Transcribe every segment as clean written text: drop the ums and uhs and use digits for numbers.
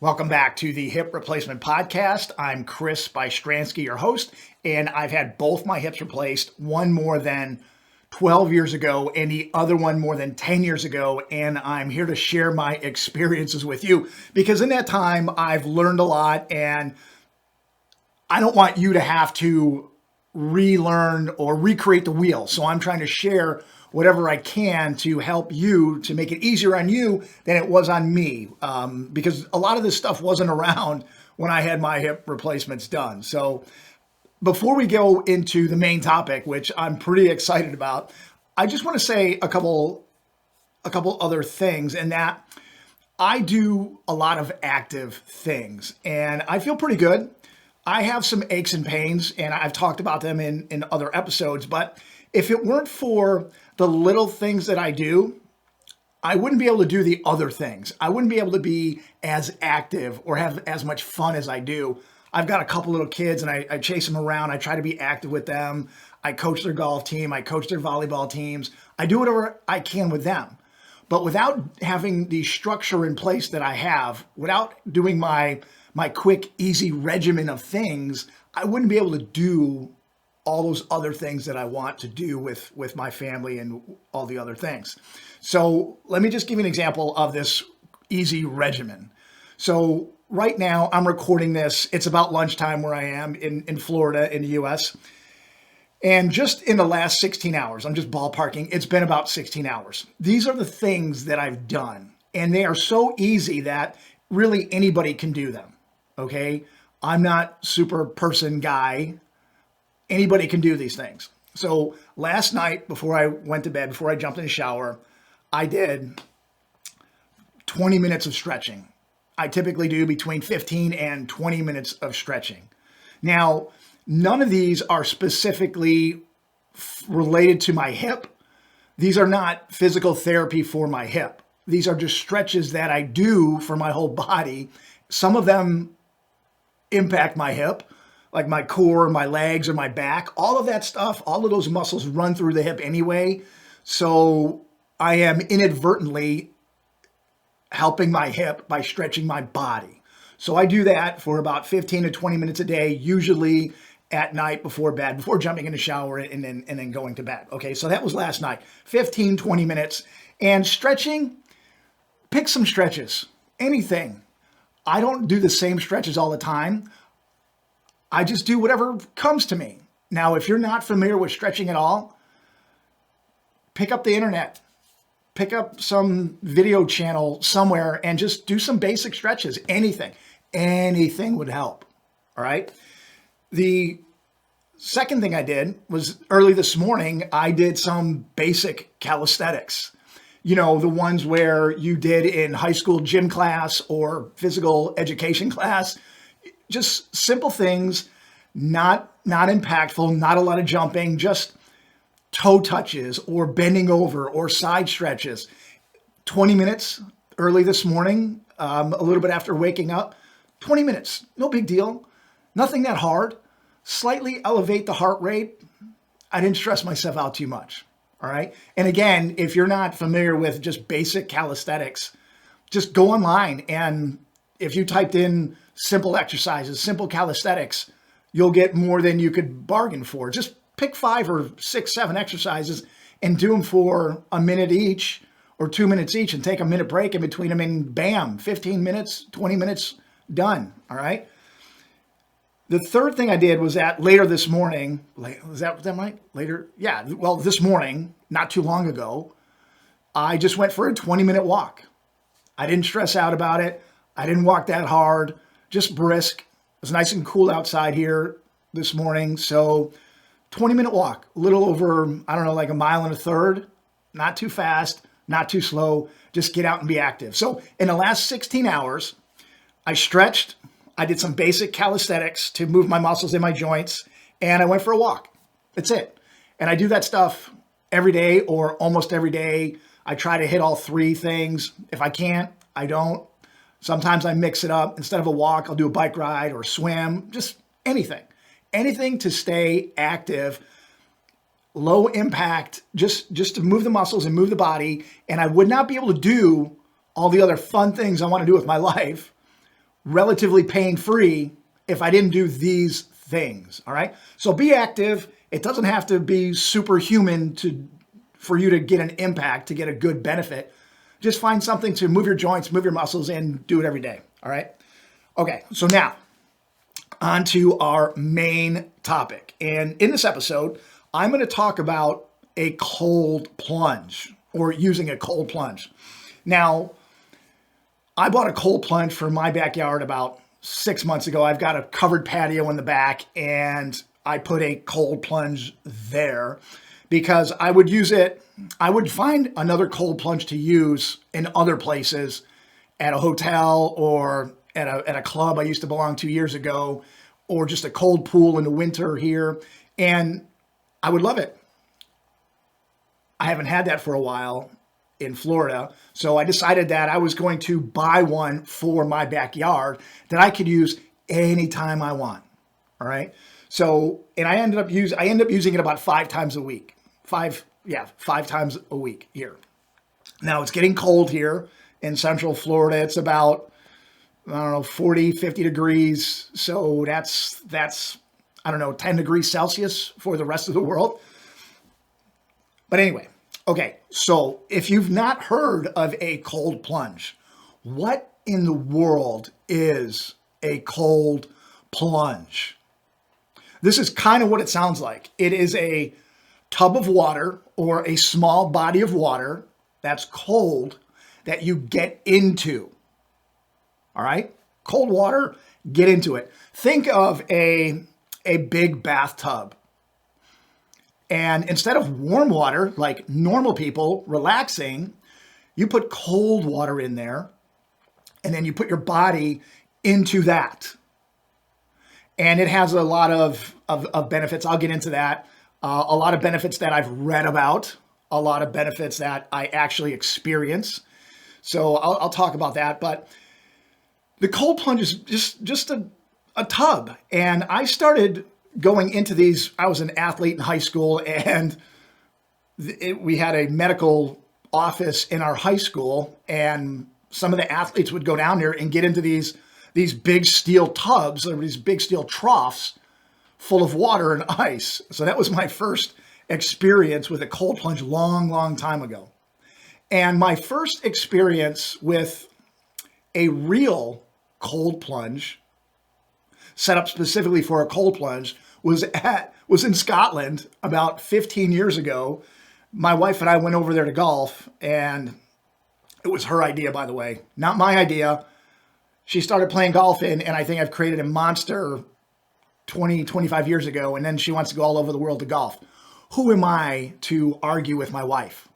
Welcome back to the Hip Replacement Podcast. I'm Chris Bystriansky, your host, and I've had both my hips replaced, one more than 12 years ago and the other one more than 10 years ago, and I'm here to share my experiences with you because in that time I've learned a lot and I don't want you to have to relearn or recreate the wheel. So I'm trying to share whatever I can to help you to make it easier on you than it was on me, because a lot of this stuff wasn't around when I had my hip replacements done. So before we go into the main topic, which I'm pretty excited about, I just want to say a couple other things, and that I do a lot of active things and I feel pretty good. I have some aches and pains and I've talked about them in other episodes, but if it weren't for the little things that I do, I wouldn't be able to do the other things. I wouldn't be able to be as active or have as much fun as I do. I've got a couple little kids and I chase them around. I try to be active with them. I coach their golf team. I coach their volleyball teams. I do whatever I can with them. But without having the structure in place that I have, without doing my quick, easy regimen of things, I wouldn't be able to do all those other things that I want to do with my family and all the other things. So let me just give you an example of this easy regimen. So right now I'm recording this. It's about lunchtime where I am in Florida in the US. And just in the last 16 hours, I'm just ballparking, it's been about 16 hours. These are the things that I've done. And they are so easy that really anybody can do them. Okay? I'm not super person guy. Anybody can do these things. So last night, before I went to bed, before I jumped in the shower, I did 20 minutes of stretching. I typically do between 15 and 20 minutes of stretching. Now, none of these are specifically related to my hip. These are not physical therapy for my hip. These are just stretches that I do for my whole body. Some of them impact my hip, like my core, my legs, or my back. All of that stuff, all of those muscles run through the hip anyway. So I am inadvertently helping my hip by stretching my body. So I do that for about 15 to 20 minutes a day, usually at night before bed, before jumping in the shower and then going to bed. Okay, so that was last night, 15, 20 minutes. And stretching, pick some stretches, anything. I don't do the same stretches all the time. I just do whatever comes to me. Now, if you're not familiar with stretching at all, pick up the internet, pick up some video channel somewhere and just do some basic stretches. Anything would help. All right. The second thing I did was early this morning, I did some basic calisthenics. You know, the ones where you did in high school gym class or physical education class. Just simple things, not impactful, not a lot of jumping, just toe touches or bending over or side stretches. 20 minutes early this morning, a little bit after waking up, 20 minutes, no big deal. Nothing that hard. Slightly elevate the heart rate. I didn't stress myself out too much. All right. And again, if you're not familiar with just basic calisthenics, just go online and if you typed in simple exercises, simple calisthenics, you'll get more than you could bargain for. Just pick 5 or 6, 7 exercises and do them for a minute each or 2 minutes each and take a minute break in between them and bam, 15 minutes, 20 minutes, done. All right. The third thing I did was that later this morning, was that right? Later? Yeah. Well, this morning, not too long ago, I just went for a 20-minute walk. I didn't stress out about it. I didn't walk that hard, just brisk. It was nice and cool outside here this morning. So 20-minute walk, a little over, I don't know, like a mile and a third. Not too fast, not too slow. Just get out and be active. So in the last 16 hours, I stretched. I did some basic calisthenics to move my muscles in my joints, and I went for a walk. That's it. And I do that stuff every day or almost every day. I try to hit all 3 things. If I can't, I don't. Sometimes I mix it up. Instead of a walk, I'll do a bike ride or swim, just anything. Anything to stay active, low impact, just to move the muscles and move the body. And I would not be able to do all the other fun things I want to do with my life relatively pain-free if I didn't do these things, all right? So be active. It doesn't have to be superhuman for you to get an impact, to get a good benefit. Just find something to move your joints, move your muscles, and do it every day, all right? Okay, so now on to our main topic. And in this episode, I'm going to talk about a cold plunge, or using a cold plunge. Now, I bought a cold plunge for my backyard about 6 months ago. I've got a covered patio in the back, and I put a cold plunge there because I would use it. I would find another cold plunge to use in other places, at a hotel or at a club I used to belong to years ago, or just a cold pool in the winter here, and I would love it. I haven't had that for a while in Florida, so I decided that I was going to buy one for my backyard that I could use anytime I want. All right. So, and I end up using it about 5 times a week. 5 times a week here. Now it's getting cold here in Central Florida. It's about, 40, 50 degrees. So that's, 10 degrees Celsius for the rest of the world. But anyway, okay. So if you've not heard of a cold plunge, what in the world is a cold plunge? This is kind of what it sounds like. It is a tub of water or a small body of water that's cold that you get into. All right? Cold water, get into it. Think of a big bathtub. And instead of warm water, like normal people relaxing, you put cold water in there, and then you put your body into that. And it has a lot of benefits. I'll get into that. A lot of benefits that I've read about, a lot of benefits that I actually experience. So I'll talk about that. But the cold plunge is just a tub. And I started going into these. I was an athlete in high school, and we had a medical office in our high school, and some of the athletes would go down there and get into these big steel tubs, or these big steel troughs full of water and ice. So that was my first experience with a cold plunge long time ago. And my first experience with a real cold plunge, set up specifically for a cold plunge, was in Scotland about 15 years ago. My wife and I went over there to golf, and it was her idea, by the way, not my idea. She started playing golf and I think I've created a monster 25 years ago, and then she wants to go all over the world to golf. Who am I to argue with my wife?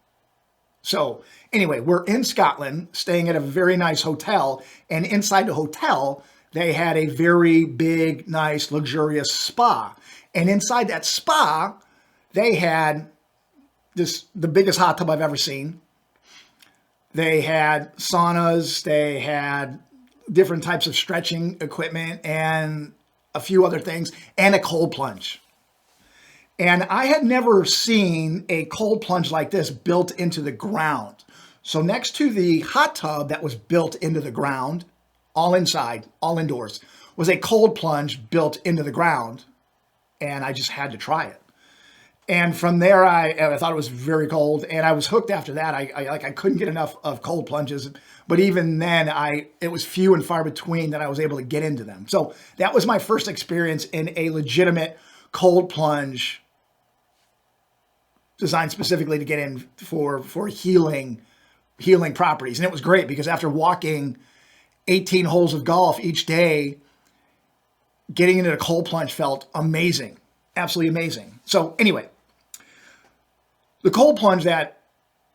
So anyway, we're in Scotland, staying at a very nice hotel, and inside the hotel, they had a very big, nice, luxurious spa. And inside that spa, they had the biggest hot tub I've ever seen. They had saunas, they had different types of stretching equipment, and a few other things, and a cold plunge. And I had never seen a cold plunge like this built into the ground. So next to the hot tub that was built into the ground, all inside, all indoors, was a cold plunge built into the ground. And I just had to try it. And from there, I thought it was very cold, and I was hooked after that. I couldn't get enough of cold plunges, but even then, it was few and far between that I was able to get into them. So that was my first experience in a legitimate cold plunge designed specifically to get in for healing properties. And it was great because after walking 18 holes of golf each day, getting into the cold plunge felt amazing, absolutely amazing. So anyway, the cold plunge that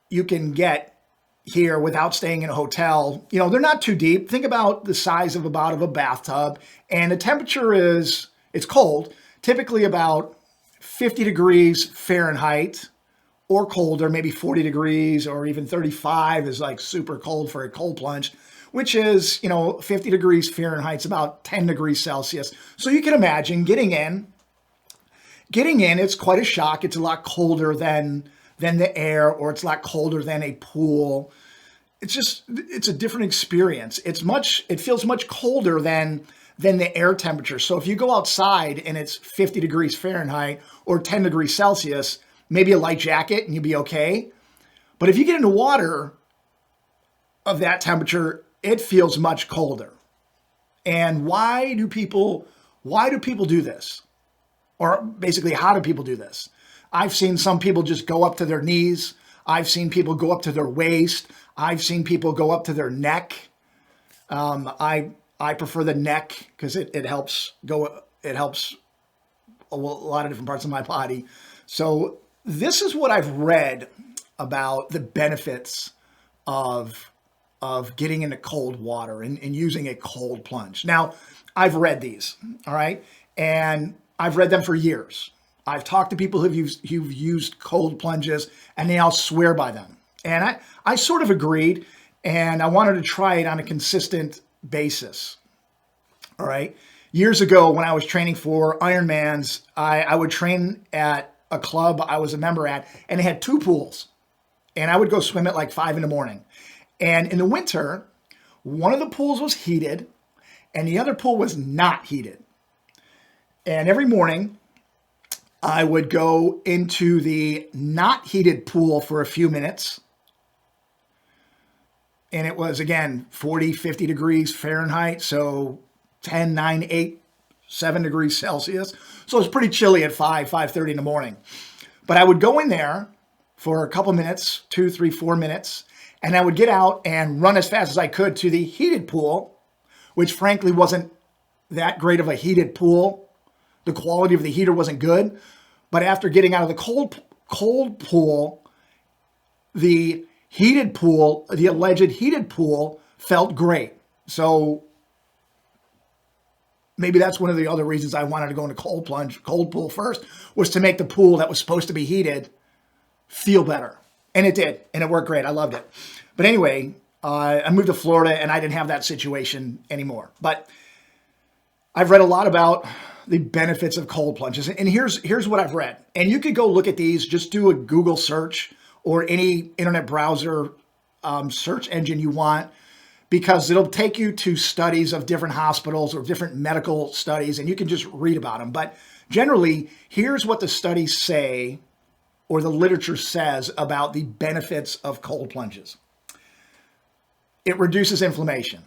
you can get here without staying in a hotel, they're not too deep. Think about the size of a bathtub, and the temperature it's cold, typically about 50 degrees Fahrenheit or colder, maybe 40 degrees or even 35 is like super cold for a cold plunge, which is, 50 degrees Fahrenheit is about 10 degrees Celsius. So you can imagine getting in, it's quite a shock. It's a lot colder than the air, or it's a lot colder than a pool. it's a different experience. It feels much colder than the air temperature. So if you go outside and it's 50 degrees Fahrenheit or 10 degrees Celsius, maybe a light jacket and you'll be okay. But if you get into water of that temperature, it feels much colder. And why do people do this? Or basically, how do people do this? I've seen some people just go up to their knees. I've seen people go up to their waist. I've seen people go up to their neck. I prefer the neck because it helps a lot of different parts of my body. So this is what I've read about the benefits of getting into cold water and using a cold plunge. Now, I've read these, all right, and I've read them for years. I've talked to people who've used cold plunges, and they all swear by them. And I sort of agreed, and I wanted to try it on a consistent basis. All right. Years ago, when I was training for Ironmans, I would train at a club I was a member at, and it had 2 pools. And I would go swim at like 5 a.m. And in the winter, one of the pools was heated, and the other pool was not heated. And every morning, I would go into the not heated pool for a few minutes. And it was, again, 40, 50 degrees Fahrenheit. So 10, 9, 8, 7 degrees Celsius. So it was pretty chilly at 5:30 in the morning. But I would go in there for a couple minutes, 2, 3, 4 minutes. And I would get out and run as fast as I could to the heated pool, which frankly wasn't that great of a heated pool. The quality of the heater wasn't good. But after getting out of the cold pool, the heated pool, the alleged heated pool, felt great. So maybe that's one of the other reasons I wanted to go into cold pool first, was to make the pool that was supposed to be heated feel better. And it did. And it worked great. I loved it. But anyway, I moved to Florida and I didn't have that situation anymore. But I've read a lot about the benefits of cold plunges. And here's what I've read. And you could go look at these, just do a Google search or any internet browser search engine you want, because it'll take you to studies of different hospitals or different medical studies, and you can just read about them. But generally, here's what the studies say, or the literature says, about the benefits of cold plunges. It reduces inflammation.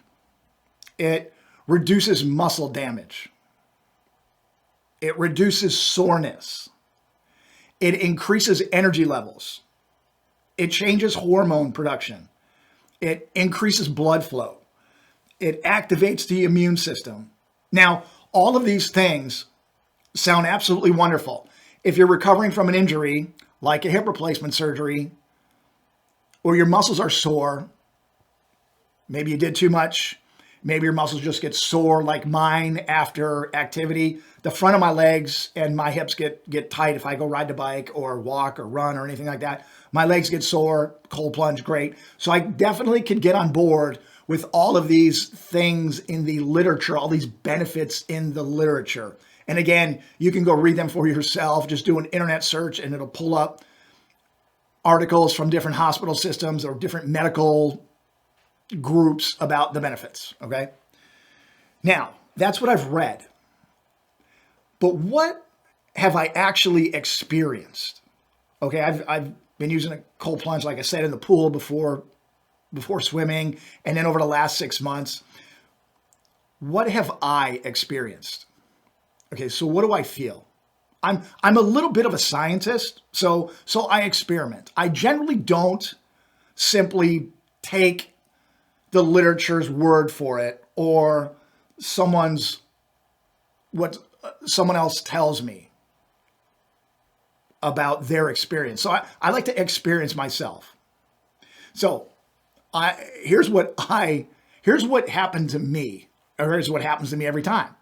It reduces muscle damage. It reduces soreness. It increases energy levels. It changes hormone production. It increases blood flow. It activates the immune system. Now, all of these things sound absolutely wonderful. If you're recovering from an injury, like a hip replacement surgery, or your muscles are sore, maybe you did too much, maybe your muscles just get sore like mine after activity. The front of my legs and my hips get tight if I go ride the bike or walk or run or anything like that. My legs get sore, cold plunge, great. So I definitely could get on board with all of these things in the literature, all these benefits in the literature. And again, you can go read them for yourself. Just do an internet search and it'll pull up articles from different hospital systems or different medical groups about the benefits, okay? Now, that's what I've read. But what have I actually experienced? Okay, I've been using a cold plunge, like I said, in the pool before swimming, and then over the last 6 months. What have I experienced? Okay, so what do I feel? I'm a little bit of a scientist, so I experiment. I generally don't simply take the literature's word for it or what someone else tells me about their experience. So I like to experience myself. So here's what happened to me, or here's what happens to me every time.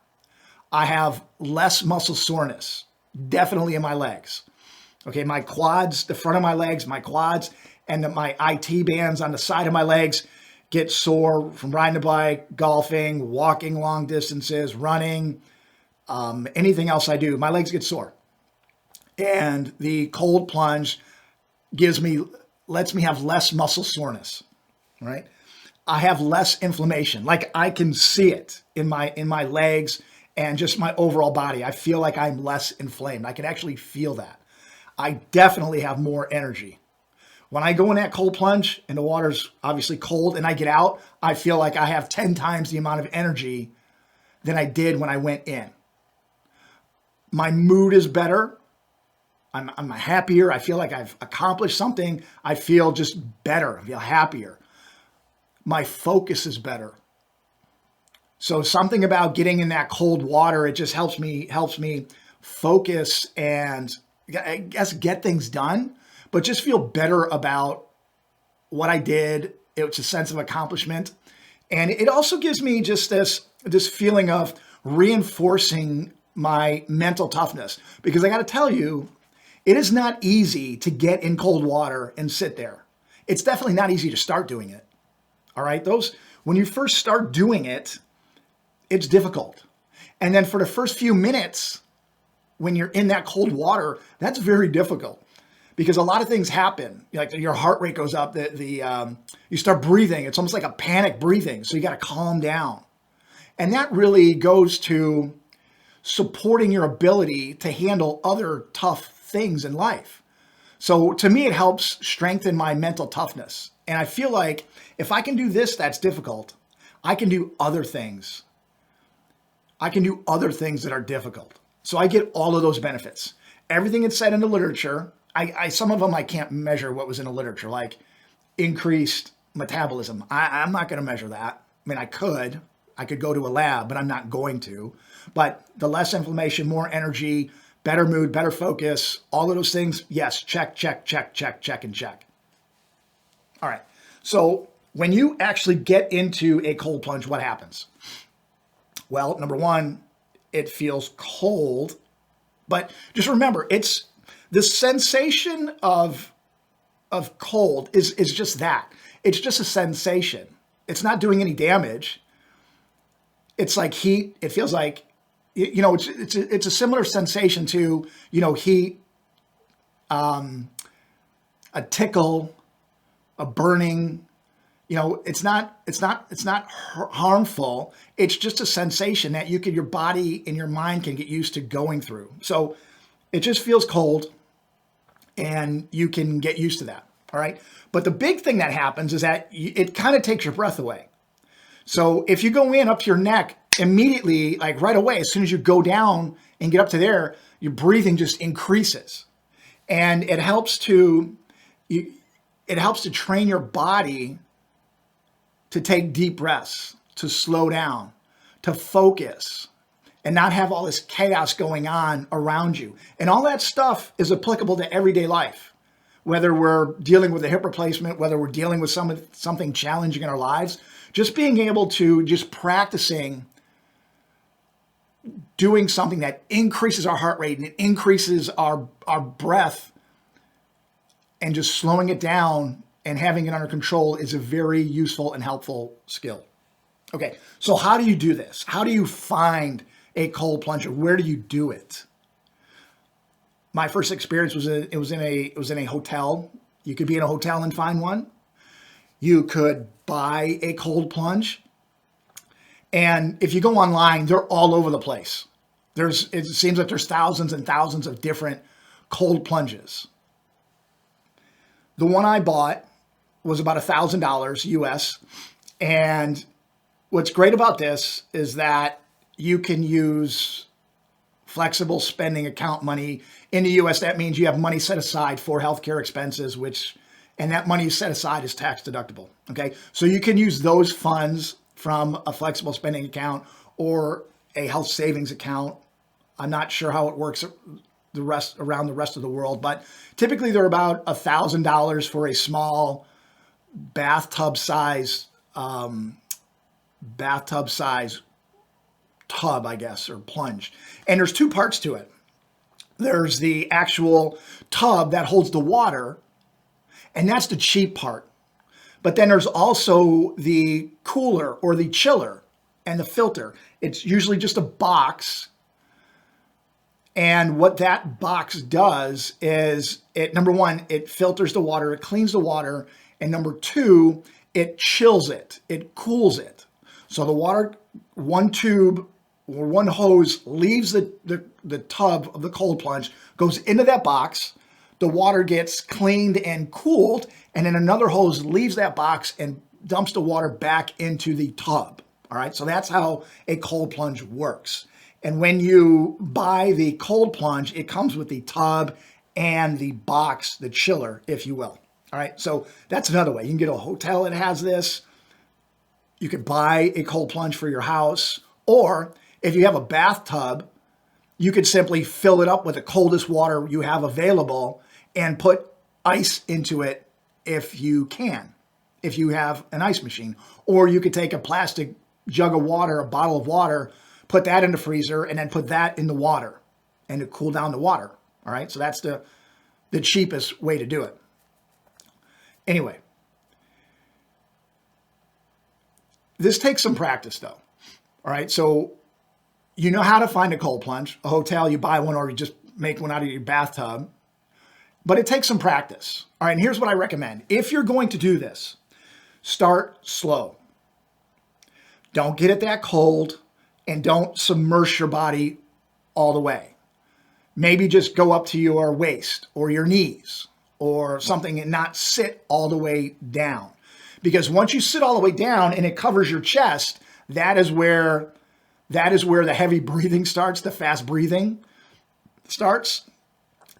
I have less muscle soreness, definitely in my legs. Okay, my quads, the front of my legs, my quads, and my IT bands on the side of my legs get sore from riding a bike, golfing, walking long distances, running, anything else I do. My legs get sore. And the cold plunge lets me have less muscle soreness. right? I have less inflammation. Like I can see it in my legs and just my overall body. I feel like I'm less inflamed. I can actually feel that. I definitely have more energy. When I go in that cold plunge and the water's obviously cold and I get out, I feel like I have 10 times the amount of energy than I did when I went in. My mood is better. I'm happier. I feel like I've accomplished something. I feel just better. I feel happier. My focus is better. So something about getting in that cold water, it just helps me focus and I guess get things done, but just feel better about what I did. It's a sense of accomplishment. And it also gives me just this feeling of reinforcing my mental toughness, because I got to tell you, it is not easy to get in cold water and sit there. It's definitely not easy to start doing it. All right. When you first start doing it, it's difficult. And then for the first few minutes, when you're in that cold water, that's very difficult because a lot of things happen. Like your heart rate goes up, you start breathing. It's almost like a panic breathing. So you got to calm down. And that really goes to supporting your ability to handle other tough things in life. So to me, it helps strengthen my mental toughness. And I feel like if I can do this, that's difficult, I can do other things. I can do other things that are difficult. So I get all of those benefits. Everything that's said in the literature, some of them I can't measure what was in the literature, like increased metabolism. I'm not going to measure that. I mean, I could go to a lab, but I'm not going to. But the less inflammation, more energy, better mood, better focus, all of those things, yes, check, check, check, check, check, and check. All right. So when you actually get into a cold plunge, what happens? Well, number one, it feels cold, but just remember, it's the sensation of cold is just that. It's just a sensation. It's not doing any damage. It's like heat. It feels like, it's a similar sensation to, heat, a tickle, a burning. It's not harmful. It's just a sensation that your body and your mind can get used to going through. So it just feels cold and you can get used to that. All right. But the big thing that happens is that it kind of takes your breath away. So if you go in up to your neck immediately, like right away, as soon as you go down and get up to there, your breathing just increases. And it helps to train your body to take deep breaths, to slow down, to focus, and not have all this chaos going on around you. And all that stuff is applicable to everyday life, whether we're dealing with a hip replacement, whether we're dealing with something challenging in our lives. Just being able to practicing doing something that increases our heart rate and it increases our breath and just slowing it down and having it under control is a very useful and helpful skill. Okay, so how do you do this? How do you find a cold plunge? Where do you do it? My first experience was in a hotel. You could be in a hotel and find one. You could buy a cold plunge. And if you go online, they're all over the place. It seems like there's thousands and thousands of different cold plunges. The one I bought was about $1,000 US. And what's great about this is that you can use flexible spending account money in the US. That means you have money set aside for healthcare expenses, and that money set aside is tax deductible. Okay. So you can use those funds from a flexible spending account or a health savings account. I'm not sure how it works around the rest of the world, but typically they're about $1,000 for a small bathtub size tub, I guess, or plunge. And there's two parts to it. There's the actual tub that holds the water, and that's the cheap part. But then there's also the cooler or the chiller and the filter. It's usually just a box. And what that box does is number one, it filters the water, it cleans the water. And number two, it chills it, it cools it. So the water, one tube or one hose leaves the tub of the cold plunge, goes into that box, the water gets cleaned and cooled, and then another hose leaves that box and dumps the water back into the tub. All right, so that's how a cold plunge works. And when you buy the cold plunge, it comes with the tub and the box, the chiller, if you will. All right, so that's another way. You can get a hotel that has this. You could buy a cold plunge for your house, or if you have a bathtub, you could simply fill it up with the coldest water you have available and put ice into it if you can, if you have an ice machine. Or you could take a plastic jug of water, a bottle of water, put that in the freezer, and then put that in the water and to cool down the water. All right, so that's the cheapest way to do it. Anyway, this takes some practice though. All right, so you know how to find a cold plunge. A hotel, you buy one, or you just make one out of your bathtub. But it takes some practice. All right, and here's what I recommend. If you're going to do this, start slow. Don't get it that cold, and don't submerge your body all the way. Maybe just go up to your waist or your knees or something and not sit all the way down. Because once you sit all the way down and it covers your chest, that is where the heavy breathing starts, the fast breathing starts.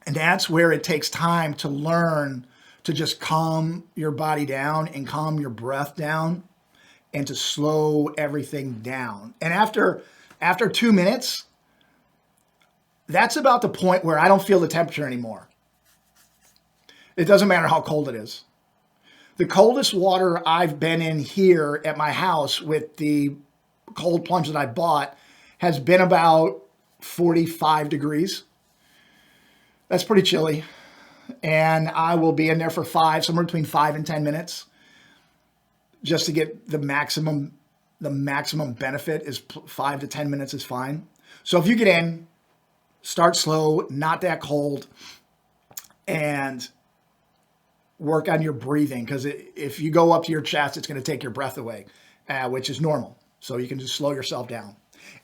And that's where it takes time to learn to just calm your body down and calm your breath down and to slow everything down. And after 2 minutes, that's about the point where I don't feel the temperature anymore. It doesn't matter how cold it is. The coldest water I've been in here at my house with the cold plunge that I bought has been about 45 degrees. That's pretty chilly. And I will be in there for somewhere between 5 and 10 minutes just to get the maximum benefit. Is 5 to 10 minutes is fine. So if you get in, start slow, not that cold, and work on your breathing, because if you go up to your chest, it's going to take your breath away, which is normal. So you can just slow yourself down.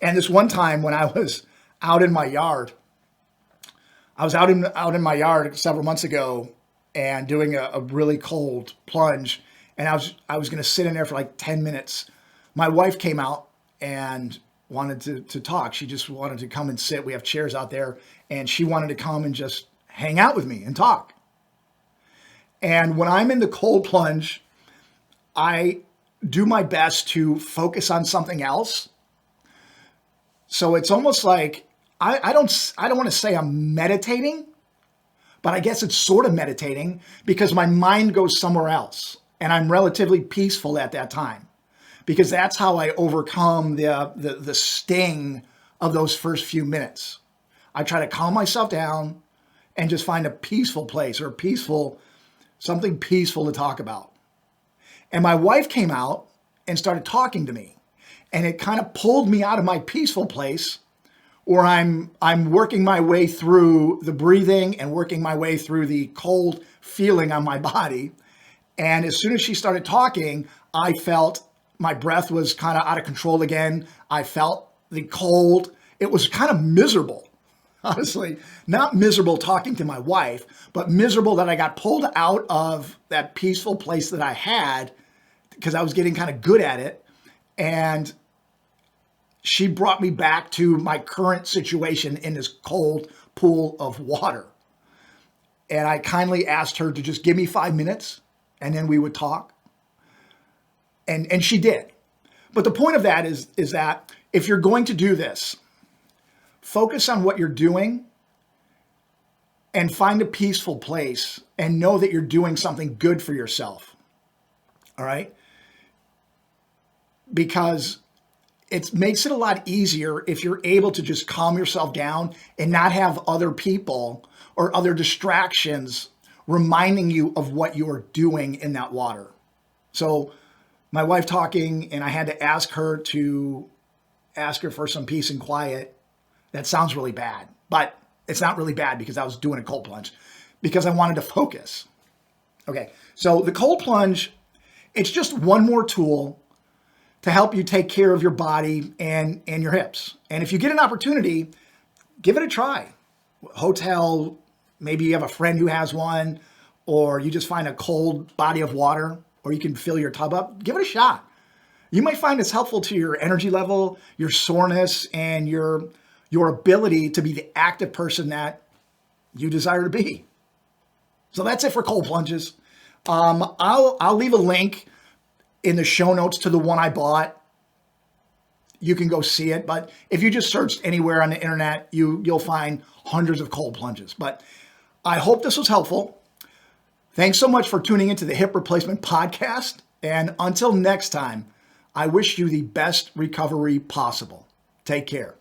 And this one time when I was out in my yard, out in my yard several months ago and doing a really cold plunge, and I was going to sit in there for like 10 minutes. My wife came out and wanted to talk. She just wanted to come and sit. We have chairs out there, and she wanted to come and just hang out with me and talk. And when I'm in the cold plunge, I do my best to focus on something else. So it's almost like I don't want to say I'm meditating, but I guess it's sort of meditating because my mind goes somewhere else, and I'm relatively peaceful at that time, because that's how I overcome the sting of those first few minutes. I try to calm myself down and just find a peaceful place or something peaceful to talk about. And my wife came out and started talking to me, and it kind of pulled me out of my peaceful place where I'm working my way through the breathing and working my way through the cold feeling on my body. And as soon as she started talking, I felt my breath was kind of out of control again. I felt the cold. It was kind of miserable. Honestly, not miserable talking to my wife, but miserable that I got pulled out of that peaceful place that I had because I was getting kind of good at it. And she brought me back to my current situation in this cold pool of water. And I kindly asked her to just give me 5 minutes and then we would talk. And she did. But the point of that is that if you're going to do this, focus on what you're doing and find a peaceful place and know that you're doing something good for yourself. All right? Because it makes it a lot easier if you're able to just calm yourself down and not have other people or other distractions reminding you of what you're doing in that water. So my wife talking, and I had to ask her for some peace and quiet. That sounds really bad, but it's not really bad because I was doing a cold plunge because I wanted to focus. Okay, so the cold plunge It's just one more tool to help you take care of your body and your hips. And if you get an opportunity, give it a try. Hotel, maybe you have a friend who has one, or you just find a cold body of water, or you can fill your tub up. Give it a shot. You might find it's helpful to your energy level, your soreness, and your ability to be the active person that you desire to be. So that's it for cold plunges. I'll leave a link in the show notes to the one I bought. You can go see it, but if you just searched anywhere on the internet, you'll find hundreds of cold plunges. But I hope this was helpful. Thanks so much for tuning into the Hip Replacement Podcast. And until next time, I wish you the best recovery possible. Take care.